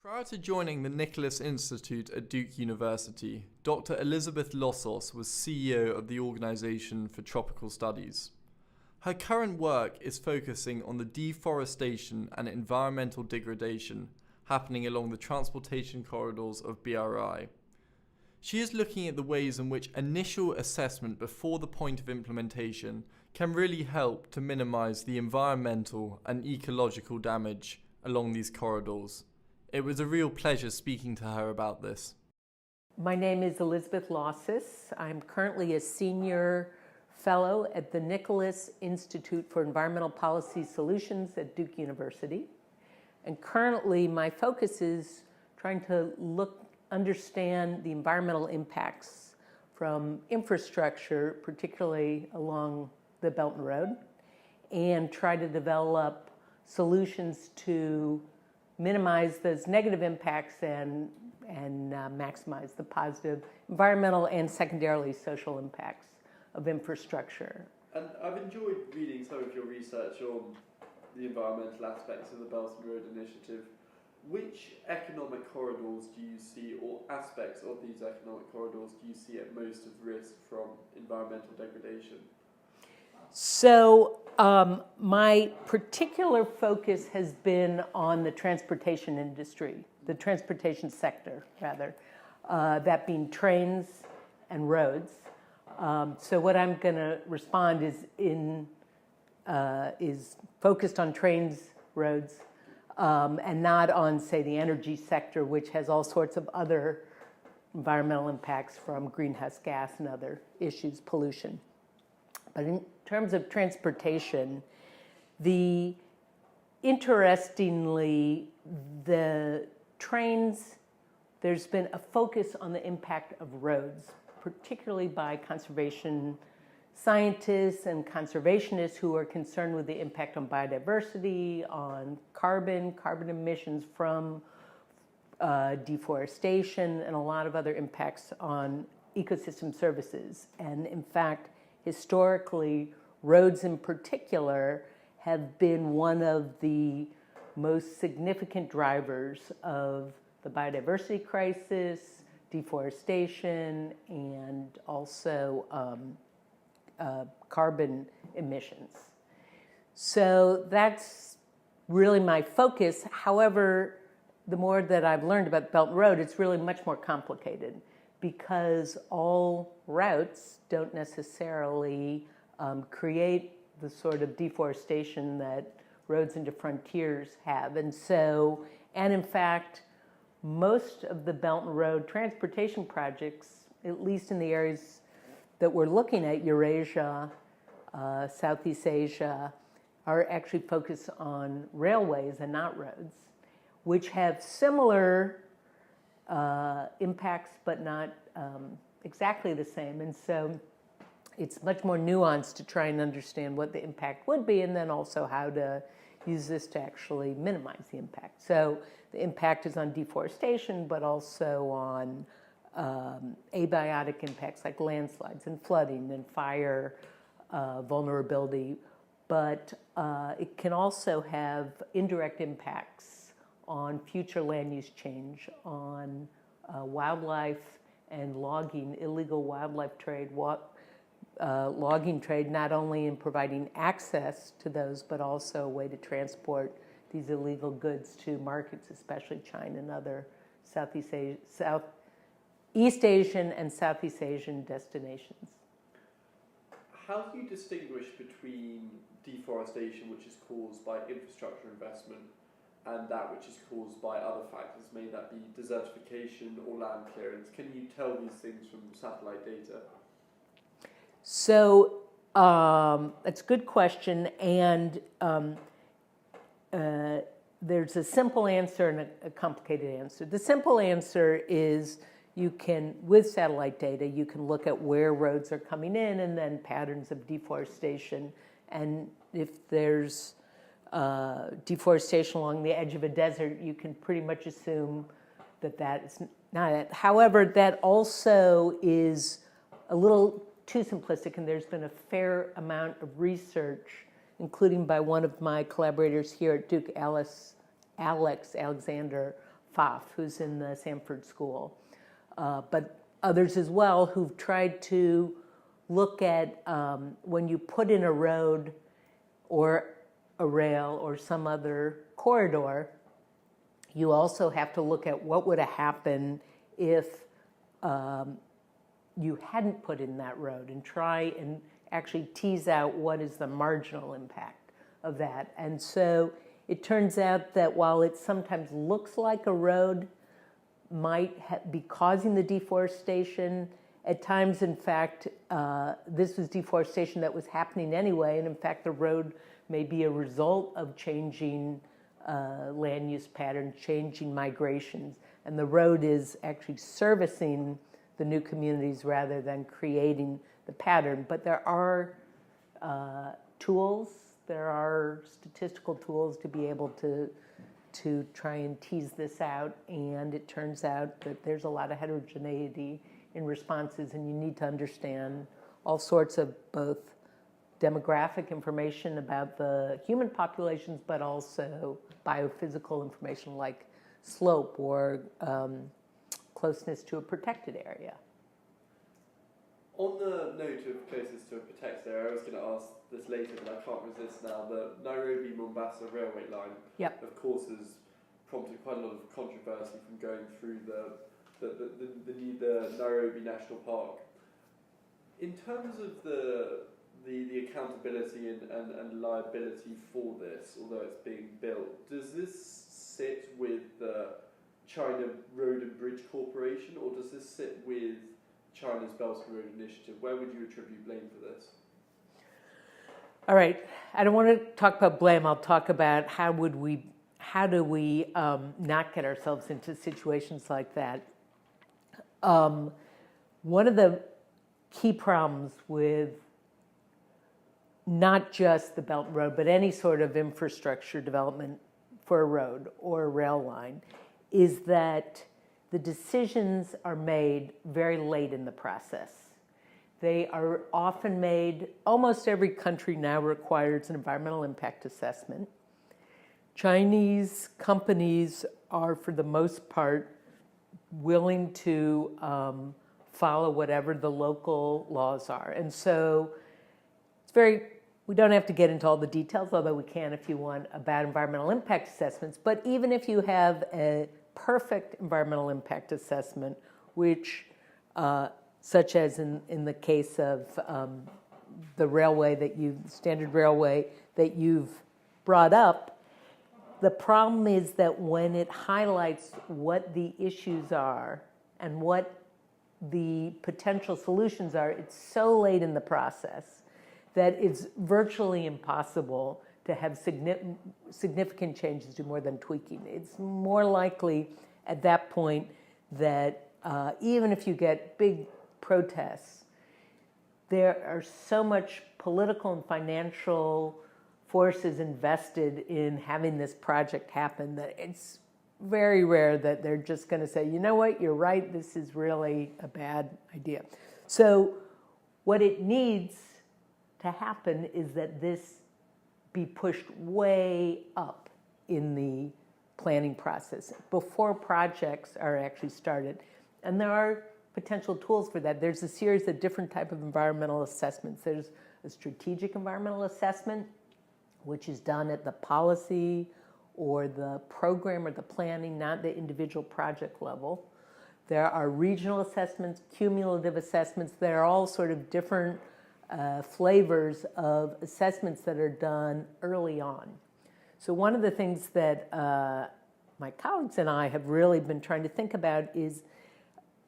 Prior to joining the Nicholas Institute at Duke University, Dr. Elizabeth Losos was CEO of the Organization for Tropical Studies. Her current work is focusing on the deforestation and environmental degradation happening along the transportation corridors of BRI. She is looking at the ways in which initial assessment before the point of implementation can really help to minimize the environmental and ecological damage along these corridors. It was a real pleasure speaking to her about this. My name is Elizabeth Losos. I'm currently a senior fellow at the Nicholas Institute for Environmental Policy Solutions at Duke University. And currently my focus is trying to understand the environmental impacts from infrastructure, particularly along the Belt and Road, and try to develop solutions to minimize those negative impacts and maximize the positive environmental and secondarily social impacts of infrastructure. And I've enjoyed reading some of your research on the environmental aspects of the Belt and Road Initiative. Which economic corridors do you see, or aspects of these economic corridors do you see at most of risk from environmental degradation? So my particular focus has been on the transportation industry, the transportation sector, rather, that being trains and roads. So what I'm going to respond is focused on trains, roads, and not on, say, the energy sector, which has all sorts of other environmental impacts from greenhouse gas and other issues, pollution. But in terms of transportation, interestingly, the trains, there's been a focus on the impact of roads, particularly by conservation scientists and conservationists who are concerned with the impact on biodiversity, on carbon emissions from deforestation, and a lot of other impacts on ecosystem services. And in fact, historically, roads in particular have been one of the most significant drivers of the biodiversity crisis, deforestation, and also carbon emissions. So that's really my focus. However, the more that I've learned about Belt and Road, it's really much more complicated because all routes don't necessarily create the sort of deforestation that roads into frontiers have. And in fact, most of the Belt and Road transportation projects, at least in the areas that we're looking at, Eurasia, Southeast Asia, are actually focused on railways and not roads, which have similar impacts, but not exactly the same. And so it's much more nuanced to try and understand what the impact would be, and then also how to use this to actually minimize the impact. So the impact is on deforestation, but also on abiotic impacts like landslides and flooding and fire vulnerability. But it can also have indirect impacts on future land use change, on wildlife and logging, illegal wildlife trade, logging trade, not only in providing access to those, but also a way to transport these illegal goods to markets, especially China and other Southeast Asian and Southeast Asian destinations. How do you distinguish between deforestation, which is caused by infrastructure investment, and that which is caused by other factors, may that be desertification or land clearance? Can you tell these things from satellite data? So that's a good question, and there's a simple answer and a complicated answer. The simple answer is you can, with satellite data, you can look at where roads are coming in and then patterns of deforestation. And if there's deforestation along the edge of a desert, you can pretty much assume that that is not it. However, that also is a little too simplistic, and there's been a fair amount of research, including by one of my collaborators here at Duke, Alex Alexander, Pfaff, who's in the Sanford School, but others as well who've tried to look at when you put in a road or a rail or some other corridor, you also have to look at what would have happened if you hadn't put in that road and try and actually tease out what is the marginal impact of that. And so it turns out that while it sometimes looks like a road might be causing the deforestation, at times, in fact, this was deforestation that was happening anyway, and in fact, the road may be a result of changing land use patterns, changing migrations, and the road is actually servicing the new communities rather than creating the pattern. But there are tools, there are statistical tools to be able to try and tease this out, and it turns out that there's a lot of heterogeneity in responses, and you need to understand all sorts of both demographic information about the human populations, but also biophysical information like slope or closeness to a protected area. On the note of closest to a protected area, I was going to ask this later, but I can't resist now. The Nairobi-Mombasa Railway line, of course, has prompted quite a lot of controversy from going through the Nairobi National Park. In terms of the accountability and liability for this, although it's being built, does this sit with the China Road and Bridge Corporation, or does this sit with China's Belt and Road Initiative? Where would you attribute blame for this? All right, I don't want to talk about blame. I'll talk about how do we not get ourselves into situations like that. One of the key problems with not just the Belt and Road, but any sort of infrastructure development for a road or a rail line is that the decisions are made very late in the process. They are often made, almost every country now requires an environmental impact assessment. Chinese companies are, for the most part, willing to follow whatever the local laws are. And so we don't have to get into all the details, although we can if you want, about environmental impact assessments. But even if you have a perfect environmental impact assessment, which, such as in the case of the standard railway that you've brought up, the problem is that when it highlights what the issues are and what the potential solutions are, it's so late in the process that it's virtually impossible to have significant changes do more than tweaking. It's more likely at that point that even if you get big protests, there are so much political and financial forces invested in having this project happen that it's very rare that they're just going to say, you know what, you're right, this is really a bad idea. So what it needs to happen is that this be pushed way up in the planning process before projects are actually started. And there are potential tools for that. There's a series of different types of environmental assessments. There's a strategic environmental assessment, which is done at the policy or the program or the planning, not the individual project level. There are regional assessments, cumulative assessments. There are all sort of different flavors of assessments that are done early on. So one of the things that my colleagues and I have really been trying to think about is,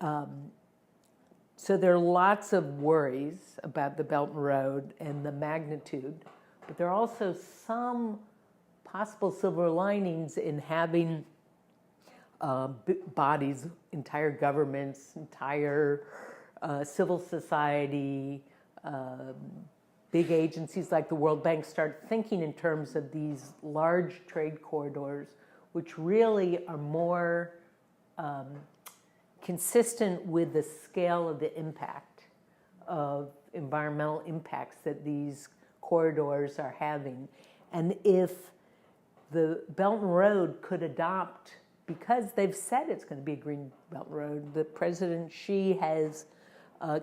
so there are lots of worries about the Belt and Road and the magnitude, but there are also some possible silver linings in having bodies, entire governments, entire civil society, big agencies like the World Bank start thinking in terms of these large trade corridors, which really are more consistent with the scale of the impact of environmental impacts that these corridors are having. And if the Belt and Road could adopt because they've said it's going to be a green belt road. The President Xi has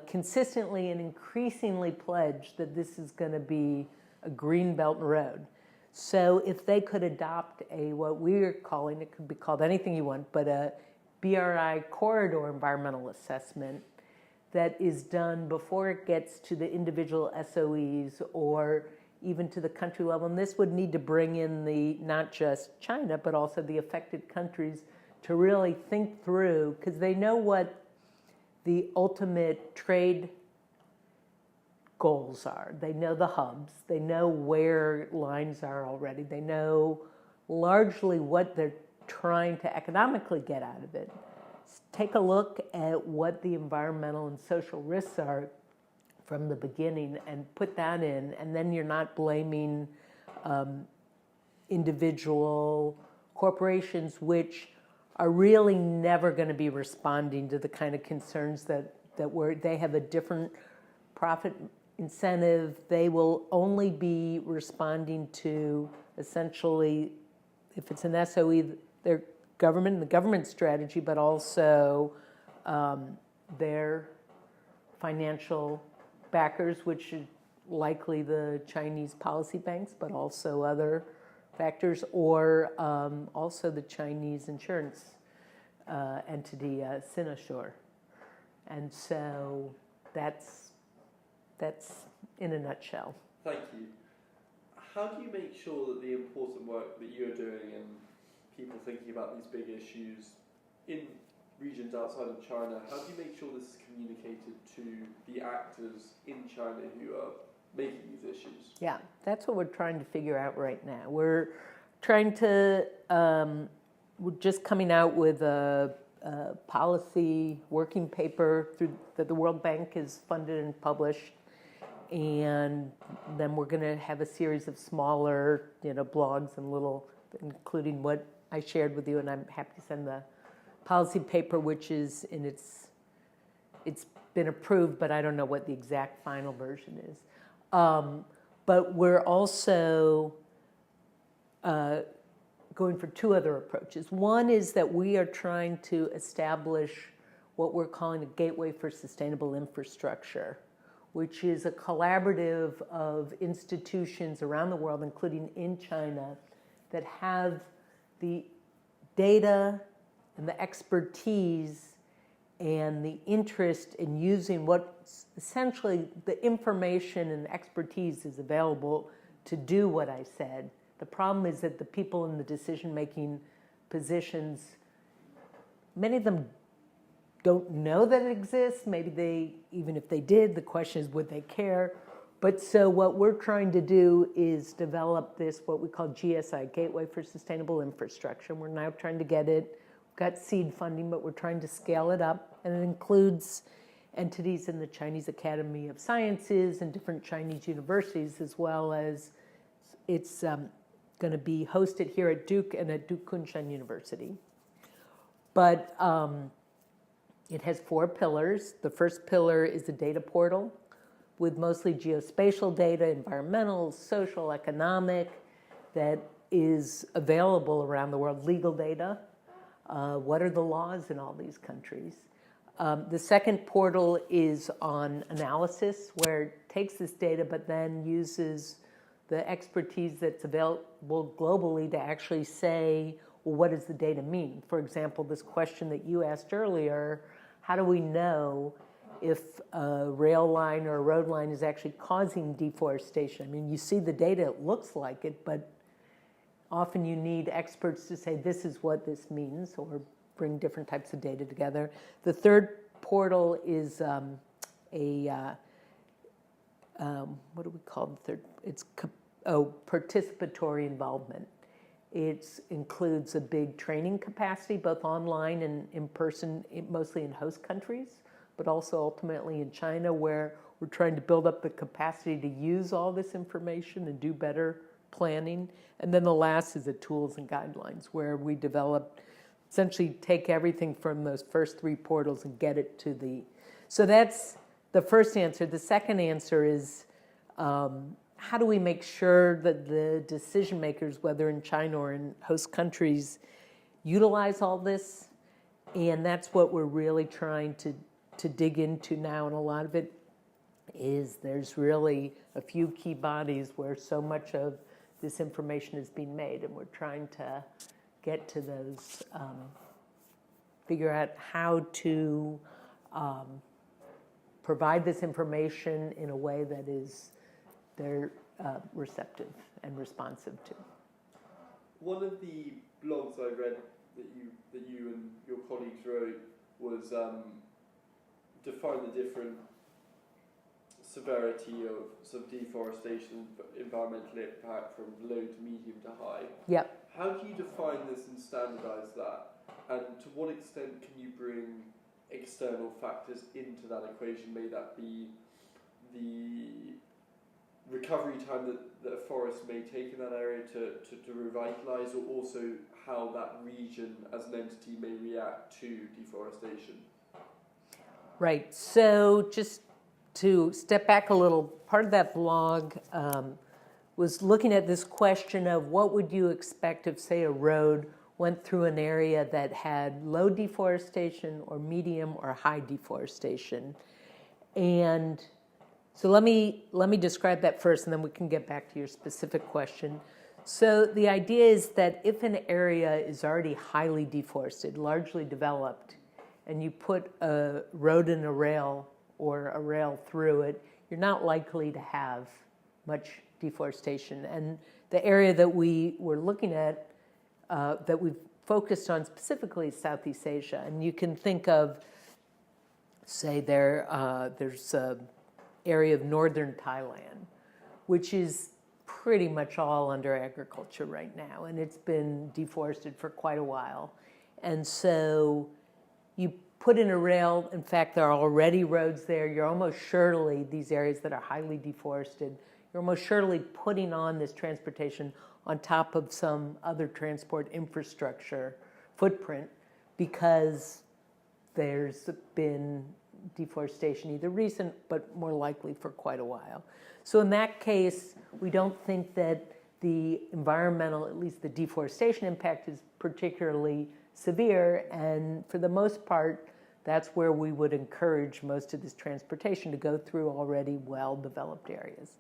consistently and increasingly pledged that this is going to be a green belt road. So if they could adopt what we're calling, it could be called anything you want, but a BRI corridor environmental assessment that is done before it gets to the individual SOEs or even to the country level. And this would need to bring in not just China, but also the affected countries to really think through, because they know what the ultimate trade goals are. They know the hubs. They know where lines are already. They know largely what they're trying to economically get out of it. Take a look at what the environmental and social risks are from the beginning and put that in, and then you're not blaming individual corporations, which are really never going to be responding to the kind of concerns that they have a different profit incentive. They will only be responding to, essentially, if it's an SOE, their government and the government strategy, but also their financial backers, which are likely the Chinese policy banks, but also other factors, or also the Chinese insurance entity, Sinosure. And so that's in a nutshell. Thank you. How do you make sure that the important work that you're doing and people thinking about these big issues in regions outside of China, how do you make sure this is communicated to the actors in China who are making these issues? Yeah, that's what we're trying to figure out right now. We're trying to, we're just coming out with a policy working paper that the World Bank has funded and published. And then we're going to have a series of smaller, blogs and little, including what I shared with you, and I'm happy to send the policy paper, which is it's been approved, but I don't know what the exact final version is. But we're also going for two other approaches. One is that we are trying to establish what we're calling a gateway for sustainable infrastructure, which is a collaborative of institutions around the world, including in China, that have the data and the expertise and the interest in using what essentially the information and expertise is available to do what I said. The problem is that the people in the decision-making positions, many of them don't know that it exists. Maybe even if they did, the question is, would they care? But so what we're trying to do is develop this, what we call GSI, Gateway for Sustainable Infrastructure. We're now trying to get it. We've got seed funding, but we're trying to scale it up. And it includes entities in the Chinese Academy of Sciences and different Chinese universities, as well as it's going to be hosted here at Duke and at Duke Kunshan University. But it has 4 pillars. The first pillar is the data portal with mostly geospatial data, environmental, social, economic, that is available around the world, legal data. What are the laws in all these countries? The second portal is on analysis, where it takes this data but then uses the expertise that's available globally to actually say, well, what does the data mean? For example, this question that you asked earlier, how do we know if a rail line or a road line is actually causing deforestation? I mean, you see the data, it looks like it, but often you need experts to say this is what this means, or bring different types of data together. The third portal is what do we call the third? It's participatory involvement. It includes a big training capacity, both online and in person, mostly in host countries, but also ultimately in China, where we're trying to build up the capacity to use all this information and do better planning. And then the last is the tools and guidelines, where we develop, essentially take everything from those first 3 portals and get it to the... So that's the first answer. The second answer is, how do we make sure that the decision makers, whether in China or in host countries, utilize all this. And that's what we're really trying to dig into now. And a lot of it is there's really a few key bodies where so much of this information is being made. And we're trying to get to those, figure out how to provide this information in a way that is they're receptive and responsive to. One of the blogs I read that you and your colleagues wrote was define the different severity of sort of deforestation, environmental impact from low to medium to high. Yep. How do you define this and standardize that? And to what extent can you bring external factors into that equation? May that be the recovery time that a forest may take in that area to revitalize, or also how that region as an entity may react to deforestation? Right. So just to step back a little, part of that blog was looking at this question of what would you expect if, say, a road went through an area that had low deforestation or medium or high deforestation. And so let me describe that first, and then we can get back to your specific question. So the idea is that if an area is already highly deforested, largely developed, and you put a road and a rail or a rail through it, you're not likely to have much deforestation. And the area that we were looking at, that we've focused on specifically is Southeast Asia. And you can think of, say, there's an area of northern Thailand, which is pretty much all under agriculture right now. And it's been deforested for quite a while. And so you put in a rail. In fact, there are already roads there. You're almost surely, these areas that are highly deforested, you're almost surely putting on this transportation on top of some other transport infrastructure footprint, because there's been deforestation, either recent, but more likely for quite a while. So in that case, we don't think that the environmental, at least the deforestation impact, is particularly severe. And for the most part, that's where we would encourage most of this transportation to go through already well-developed areas.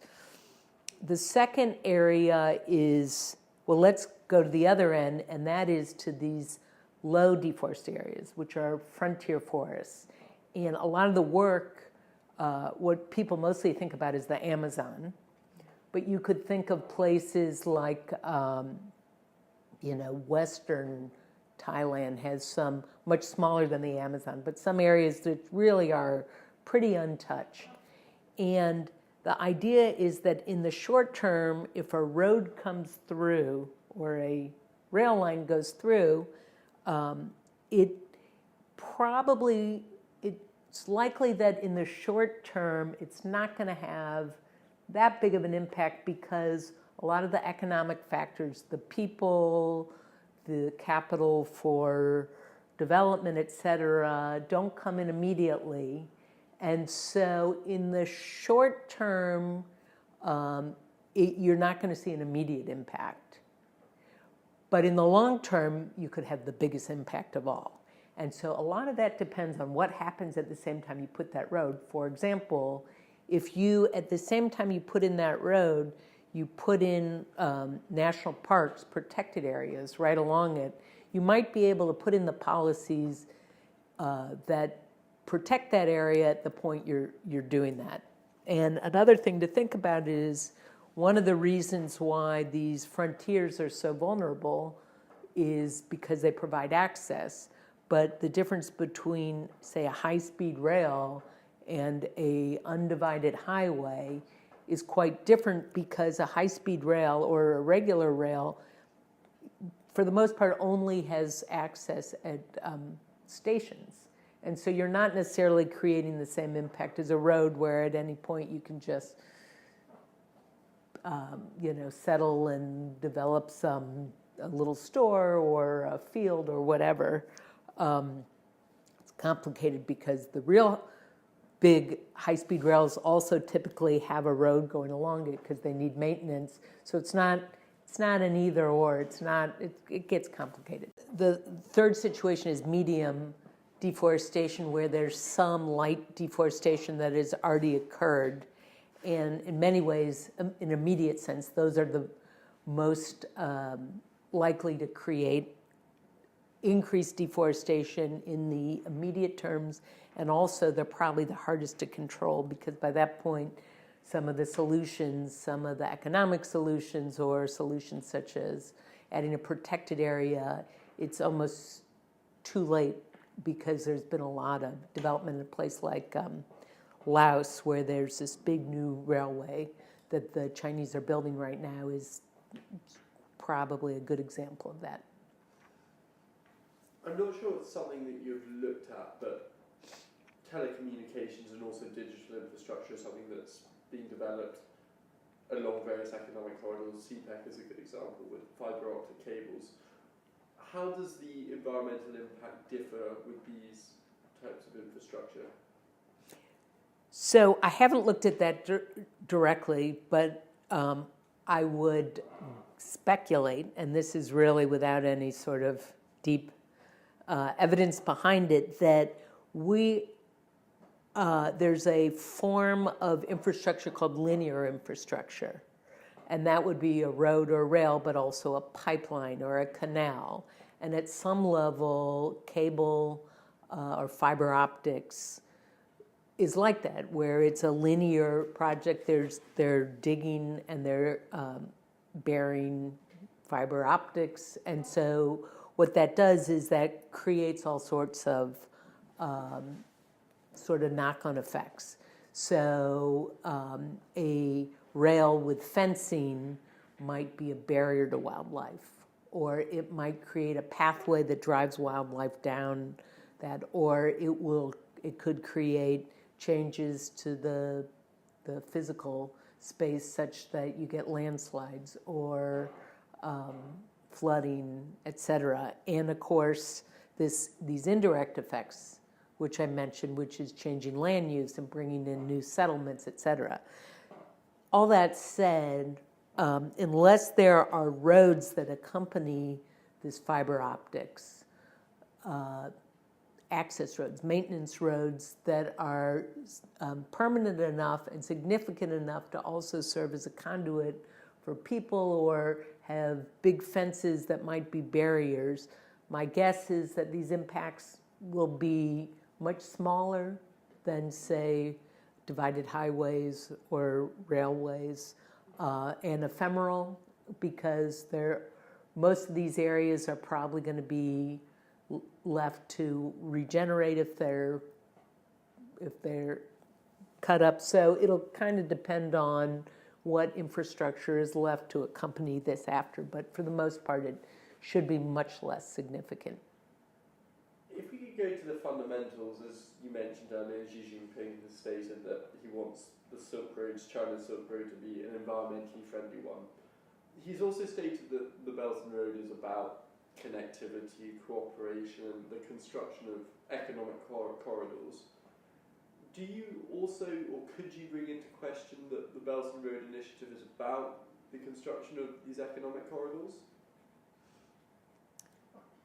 The second area is, well, let's go to the other end, and that is to these low deforested areas, which are frontier forests. And a lot of the work, what people mostly think about is the Amazon. But you could think of places like, Western Thailand has some much smaller than the Amazon, but some areas that really are pretty untouched. And the idea is that in the short term, if a road comes through or a rail line goes through, it's likely that in the short term, it's not going to have that big of an impact, because a lot of the economic factors, the people, the capital for development, et cetera, don't come in immediately. And so in the short term, you're not going to see an immediate impact. But in the long term, you could have the biggest impact of all. And so a lot of that depends on what happens at the same time you put that road. For example, if you, at the same time you put in that road, you put in national parks, protected areas right along it, you might be able to put in the policies that protect that area at the point you're doing that. And another thing to think about is one of the reasons why these frontiers are so vulnerable is because they provide access. But the difference between, say, a high-speed rail and a undivided highway is quite different, because a high-speed rail or a regular rail, for the most part, only has access at stations. And so you're not necessarily creating the same impact as a road, where at any point you can just, settle and develop a little store or a field or whatever. It's complicated because the real big high-speed rails also typically have a road going along it because they need maintenance. So it's not It's not an either or. It gets complicated. The third situation is medium deforestation, where there's some light deforestation that has already occurred. And in many ways, in an immediate sense, those are the most likely to create increased deforestation in the immediate terms, and also they're probably the hardest to control, because by that point, some of the solutions, some of the economic solutions, or solutions such as adding a protected area, it's almost too late, because there's been a lot of development in a place like Laos, where there's this big new railway that the Chinese are building right now, is probably a good example of that. I'm not sure it's something that you've looked at, but telecommunications and also digital infrastructure is something that's being developed along various economic corridors. CPEC is a good example with fibre optic cables. How does the environmental impact differ with these types of infrastructure? So I haven't looked at that directly, but I would speculate, and this is really without any sort of deep evidence behind it, that there's a form of infrastructure called linear infrastructure. And that would be a road or rail, but also a pipeline or a canal. And at some level, cable or fiber optics is like that, where it's a linear project. They're digging and they're burying fiber optics. And so what that does is that creates all sorts of sort of knock-on effects. So a rail with fencing might be a barrier to wildlife, or it might create a pathway that drives wildlife down that, or it could create changes to the physical space such that you get landslides or flooding, etc. And of course, these indirect effects, which I mentioned, which is changing land use and bringing in new settlements, etc. All that said, unless there are roads that accompany this fiber optics, access roads, maintenance roads that are permanent enough and significant enough to also serve as a conduit for people, or have big fences that might be barriers, my guess is that these impacts will be much smaller than, say, divided highways or railways, and ephemeral, because most of these areas are probably going to be left to regenerate if they're cut up. So it'll kind of depend on what infrastructure is left to accompany this after, but for the most part, it should be much less significant. If we could go to the fundamentals, as you mentioned earlier, Xi Jinping has stated that he wants the Silk Road, China's Silk Road, to be an environmentally friendly one. He's also stated that the Belt and Road is about connectivity, cooperation, the construction of economic corridors. Do you also, or could you bring into question that the Belt and Road Initiative is about the construction of these economic corridors?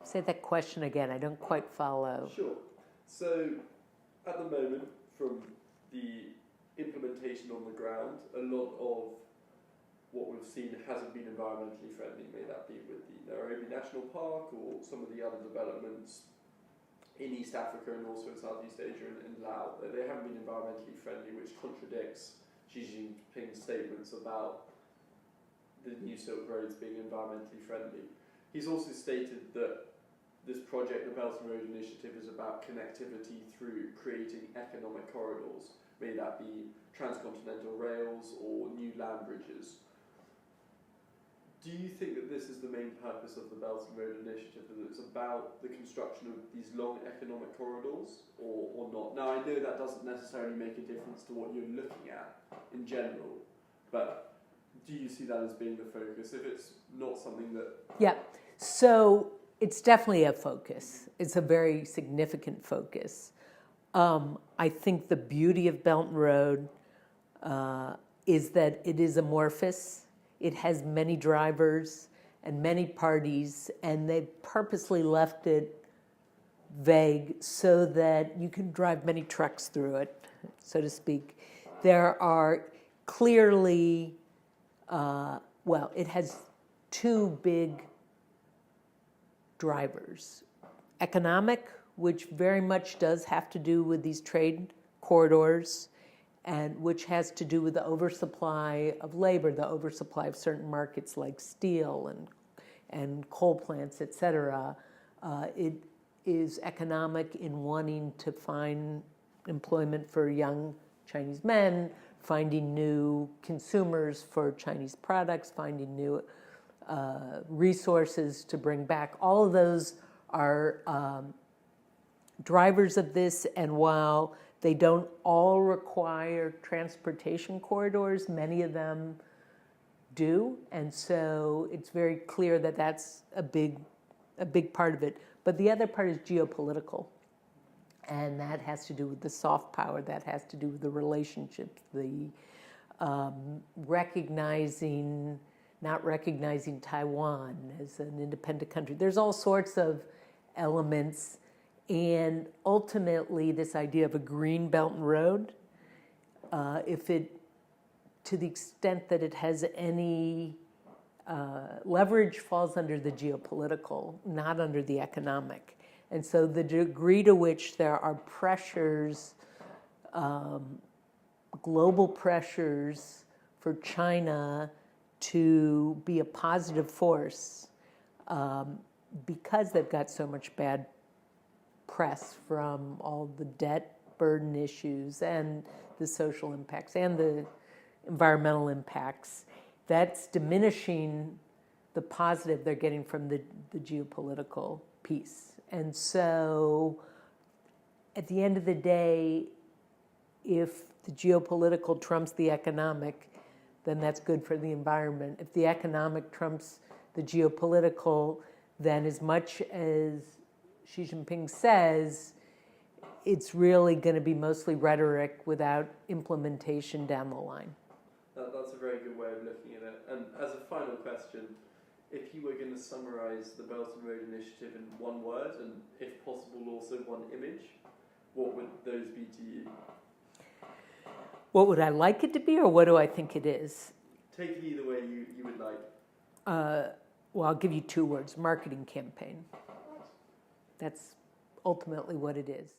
Say that question again, I don't quite follow. Sure. So, at the moment, from the implementation on the ground, a lot of what we've seen hasn't been environmentally friendly, may that be with the Nairobi National Park or some of the other developments in East Africa and also in Southeast Asia and Laos. They haven't been environmentally friendly, which contradicts Xi Jinping's statements about the new Silk Roads being environmentally friendly. He's also stated that this project, the Belt and Road Initiative, is about connectivity through creating economic corridors, may that be transcontinental rails or new land bridges. Do you think that this is the main purpose of the Belt and Road Initiative, that it's about the construction of these long economic corridors, or not? Now, I know that doesn't necessarily make a difference to what you're looking at in general, but do you see that as being the focus, if it's not something that... Yeah, so it's definitely a focus. It's a very significant focus. I think the beauty of Belt and Road is that it is amorphous. it has many drivers and many parties, and they purposely left it vague so that you can drive many trucks through it, so to speak. There are clearly, it has two big drivers. Economic, which very much does have to do with these trade corridors, and which has to do with the oversupply of labor, the oversupply of certain markets like steel and coal plants, et cetera. It is economic in wanting to find employment for young Chinese men, finding new consumers for Chinese products, finding new resources to bring back. All of those are drivers of this, and while they don't all require transportation corridors, many of them do, and so it's very clear that that's a big part of it. But the other part is geopolitical, and that has to do with the soft power, that has to do with the relationships, the not recognizing Taiwan as an independent country. There's all sorts of elements, and ultimately this idea of a green belt and road, to the extent that it has any leverage, falls under the geopolitical, not under the economic. And so the degree to which there are pressures, global pressures for China to be a positive force, because they've got so much bad press from all the debt burden issues and the social impacts and the environmental impacts, that's diminishing the positive they're getting from the geopolitical piece. And so at the end of the day, if the geopolitical trumps the economic, then that's good for the environment. If the economic trumps the geopolitical, then as much as Xi Jinping says, it's really going to be mostly rhetoric without implementation down the line. That's a very good way of looking at it. And as a final question, if you were going to summarize the Belt and Road Initiative in one word, and if possible also one image, what would those be to you? What would I like it to be, or what do I think it is? Take it either way you would like. Well, I'll give you two words: marketing campaign. That's ultimately what it is.